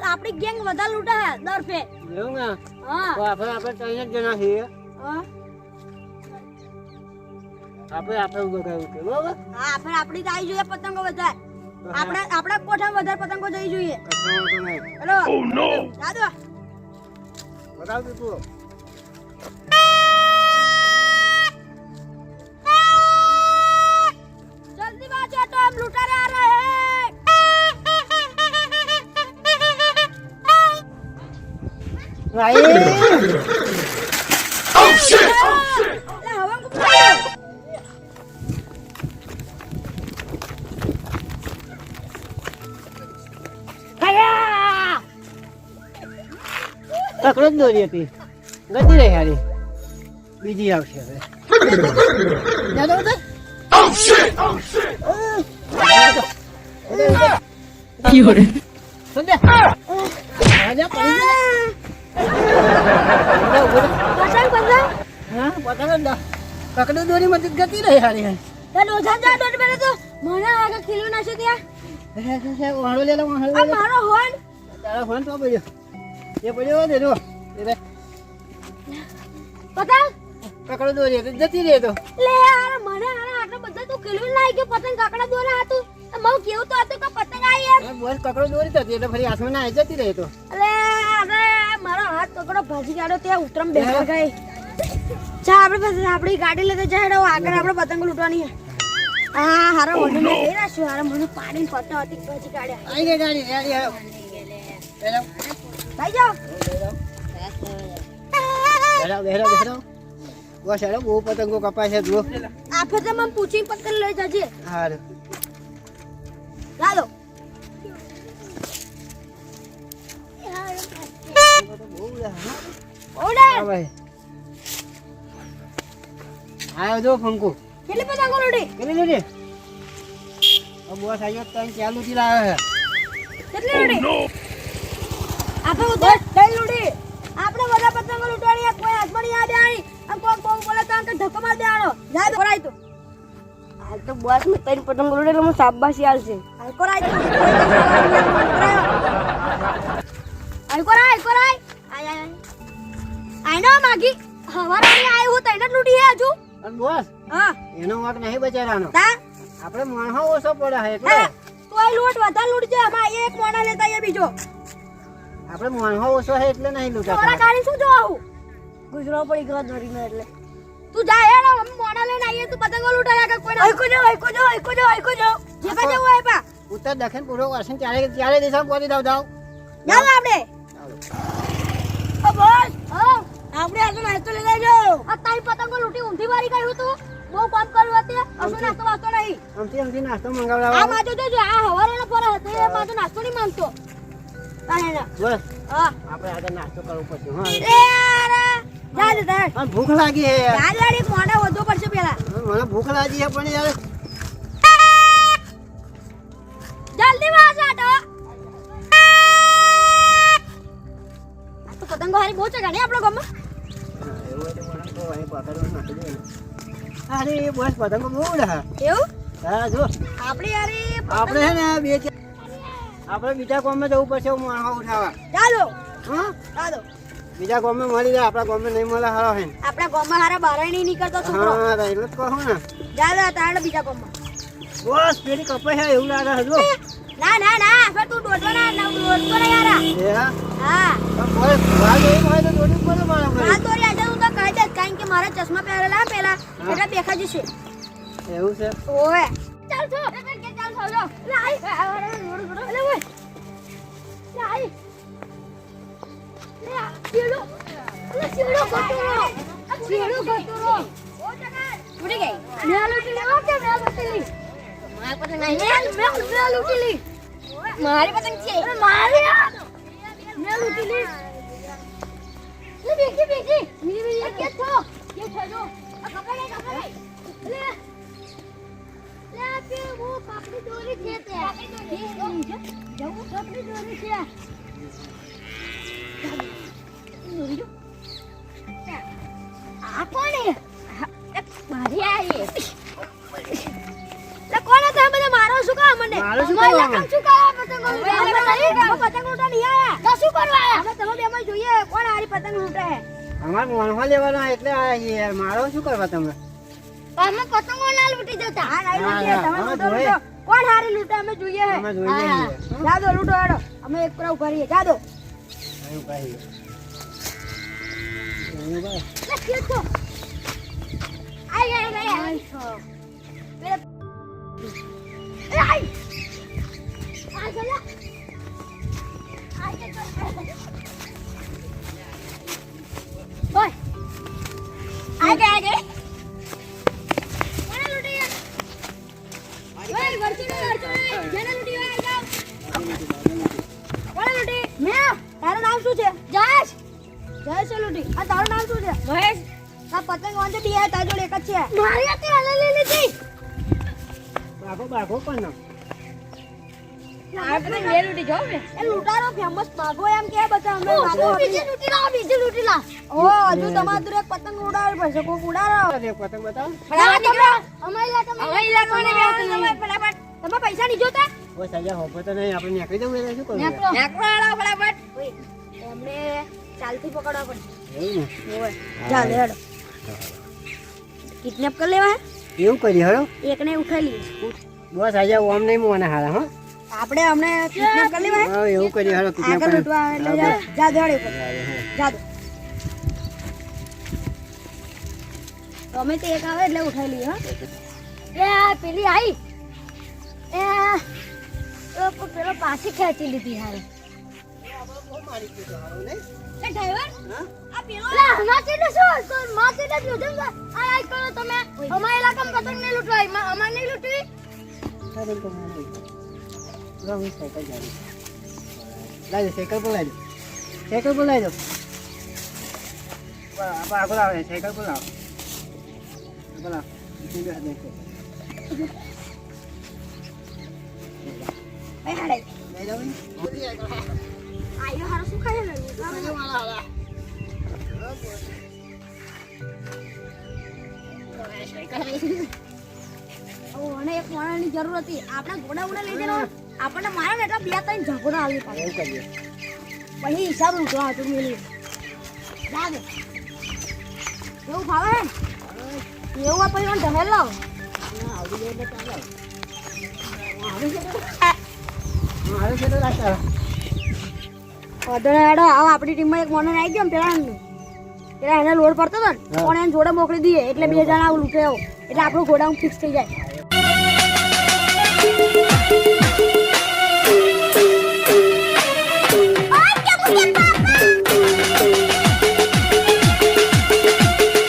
આપણી ગેંગ વધારે લૂટે હે દર ફે એવું ને હા તો આપણે ત્રણ જણા છીએ હા આપણે ઉગાડવું છે બરાબર હા આપણી તો આવી જોઈએ પતંગો વધારે આપણા કોઠામાં વધારે પતંગો જઈ જોઈએ હેલો ઓ નો દાદા બતાવ દે તું जल्दी बाजो तो हम लुटारे आ रहे हैं भाई oh shit ले हवा को खाया પકડો જ દોરી હતી ગતી રહી હારી બીજી આવશે હવે જાદો ઉધર oh shit Fiore. સુંદર રાજા પડી पतंग पतंग હા પકડો પકડો દોરી મત ગતી રહી હારી तो दोजा जा डोट मेरे तो मना आगा खिलो ना से दिया વાળો લે લો વાળો अब मारो होन તારા ફોન તો પડ્યો એ પડ્યો દે દો એ पतंग પકડો દોરી જતી રહે તો ले यार मने आटला બધા તો ખિલો ના કે પતંગ કાકડા દોરા હતું મો કેવું તો હતું કે પતંગ આવી એમ બસ પકડો દોરી તો એટલે ફરી આસમાન આવી જતી રહે તો અરે અરે મારો હાથ પકડો ભાજી કાઢો ત્યાં ઉતરમ બેસવા ગઈ ચા આપણે પછી આપણી ગાડી લેતે જાય આગળ આપણે પતંગ લૂંટવાની છે હા હારો વડે મે કઈ રાખ્યું હારો મને પાડીને પતંગ હતી ભાજી કાઢ્યા આવી ગઈ ગાડી રેડી આવો ભાઈ જાઓ બેહરો બસ હેડો બહુ પતંગો કપાય છે જુઓ આ ફતે મને પૂછીને પકડી લઈ જજે હારું ચાલો ઓડે ભાઈ આયો જો ફંકુ કેટલી પતંગો લૂટી કેટલી લીધી બસ આવ્યો તો ચાલુ થી લાવ્યો છે કેટલી લૂટી આપણે ઉધર કઈ લૂટી આપણે બધા પતંગો લૂંટવાની કોઈ હાથમાં નહીં આડે આમ કોક કોક બોલે તો આમ ધક્કો માર દેવાનો જા કોરાય તો હાલ તો બસ મે તઈ પતંગો લૂટે એટલે મને શાબાશી આલશે હાલ કોરાય તો હાલ કોરાય કોરાય આય આય આય નો માગી હવારાની આય હું તઈને લૂટી હે હજુ અને બોસ હા એનો વાક નહીં બચારાનો તા આપણે માણસો ઓછો પડે છે એટલે તોય લૂટ વધારે લૂટજે અમાર એક મોણા લેતા એ બીજો આપણે માણસો ઓછો છે એટલે નહીં તોરા લૂંટાતા કાળી શું જોવું ગુજરા પડી ગયો ધરીને એટલે તું જા યાર અમે મોણા લઈને આવીએ તું પતંગો લૂટાયા કે કોઈ આઈકો જો જે બાજુ હોય પા ઉત્તર દક્ષિણ પૂર્વ પશ્ચિમ ચારે દિશા પહોંચી દાવ ચાલો આપણે ઓ બોસ હા આપણે આજો નાસ્તો લઈ લેજો આ તાઈ પતંગો લૂટી ઊંધી વારી ગયું તું બહુ કામ કર્યું હતી અસો નાસ્તો વાસ્તો નહીં અમથી નાસ્તો આ મંગાવડાવો માજો જોજો આ હવારેનો પર હતો એ માજો નાસ્તો નહીં માંગતો તાહેના બોસ હા આપણે આગળ નાસ્તો કરવો પડશે હા એ યાર જા જા મને ભૂખ લાગી છે યાર યાર એક મોઢા વધો પડશે પેલા મને ભૂખ લાગી છે પણ યાર જલ્દી વાસ આટો આ તો પતંગો હારી બહુ ચગાડી આપણો ગામમાં અરે બસ પતંગો બહુ ઉડા એવું હા જો આપણે યાર આપણે છે ને આપણે બીજા ગામમાં જવું પડશે માણસો ઉઠાવવા ચાલો હા ચાલો બીજા ગામમાં મળી જાય આપણા ગામમાં નહીં મળે હારો હે આપણા ગામમાં હારા બારાય નહીં નીકળતો છોકરો હા એટલે જ કહું ને ચાલો તારે બીજા ગામમાં બસ પેલી કપાઈ છે એવું લાગે છે જો ના ના ના આપણે તું દોડતો ના દોડતો ના યાર એ હા હા બસ ભાગ એવું હોય તો દોડી પડે મારા આ દોડી આજે હું તો કહી દે કારણ કે મારા ચશ્મા પહેરેલા પેલા એટલે દેખા જશે એવું છે ઓય ચાલ છો ચાલ છો જો લાઈ લે ઓય લાઈ લે પેલો શીડો ગટુરો ઉડી ગઈ મેં લૂંટી લેવા કે મેં લૂંટી લી મારી પતંગ નહીં મેં લૂંટી લી મારી પતંગ છે અરે મારી મેં લૂંટી લી લે બેકી મીરી કે છો કે છો જો આ કપડા લે કે वो कापड़ी चोरी थे जब कापड़ी चोरी किया आ कौन है मारी आई લે કોણ હતા મને મારો શું કામ મને મારો શું કામ શું કામ પતંગ પતંગ ઉડા નહીં આયા તો શું કરવા આયા અમે તમે બે માં જોઈએ કોણ આરી પતંગ ઉડે અમાર મોણવા લેવાના એટલે આયા છીએ યાર મારો શું કરવા તમે અમે પતંગો ના લૂટી જતા હા નહીં લૂટીએ તમે અમે લૂટો જોઈએ. લૂટો કોણ હારી લૂટે અમે જોઈએ અમે જોઈએ હા. છીએ. જા દો લૂટો હેડો અમે એક પ્રાવ કરીએ જા દો એવું કાંઈ. એવું કાંઈ. લે કે તો આઈ પેલા એ આઈ આ ગલા આઈ કે ઓય આગે કોને લૂટી ઓય વર્ચુને જેને લૂટી હોય આઈ જાવ કોને લૂટી મેં તારું નામ શું છે જયેશ જયેશ લૂટી આ તારું નામ શું છે મહેશ આ પતંગ વાંધે બી આ તાજો એક જ છે મારી હતી હાલે લઈ લીધી બાઘો પણ આ પતંગ લે લૂટી જાવ ને એ લૂટારો ફેમસ બાગો એમ કે બધા અમે બાગો બીજી લૂટી લા ઓ હજુ તમાર દૂર એક પતંગ ઉડાડવી પડશે કોક ઉડાડો એક પતંગ બતાવો. અમારી લાકોને ફટાફટ તમે પૈસા નહીં જોતા ઓ સજા હોપો તો નહીં આપણે નીકળી જવું એટલે શું કરવું યાર? નેકરો હેડો ફટાફટ એમને ચાલતી પકડવા પડશે એવું ને ઓય જા લે હેડો કિડનેપ કરી લેવા એવું કરી હળો એકને ઉઠાઈ લઈએ બસ આજે ઓમ નહીં મોને હારા હો આપણે અમને કિડનેપ કરી લેવા હા એવું કરી હળો કિડનેપ આગળ લૂંટવા એટલે જા દોડે ઉપર જા દો તમે તે એક આવે એટલે ઉઠાઈ લઈએ હા એ પેલી આવી એ પેલો પાછી ખેંચી લીધી હારે એ ડ્રાઈવર આ પેલો લા હમાચી ને શું તો માચી ને જોજો આ આઈ કરો તમે અમારા ઇલાકામાં પતંગ નહીં લૂંટવાય અમાર નહીં લૂંટવી સાયકલ પર લાવી સાયકલ પર લાવી દો આગળ આવે સાયકલ પર લાવો બોલા એ હાડે લઈ જાવ આયો હારો શું ખાય ને ઓને એક માણસની જરૂર હતી આપણે ઘોડા ઉડા લઈ જવાનો આપણને મારે ને એટલે બે ત્રણ ઝઘડા આવી પાછા એવું કરીએ પછી હિસાબ લૂંટવા હતું મેલી લાગે એવું ભાવે એવું આ પછી મને ઢહેલ લાવ આવડી જાય એટલે ચાલો મારે છે તો રાખતા ઓર્ડર હેડો આવ આપણી ટીમમાં એક મોનો આવી ગયો ને પેલા એને લોડ પડતો હતો ને હા. પણ એને જોડે મોકલી દઈએ એટલે બે જણા આવું લૂંટે આવો એટલે આપણું ગોડાઉન ફિક્સ થઈ જાય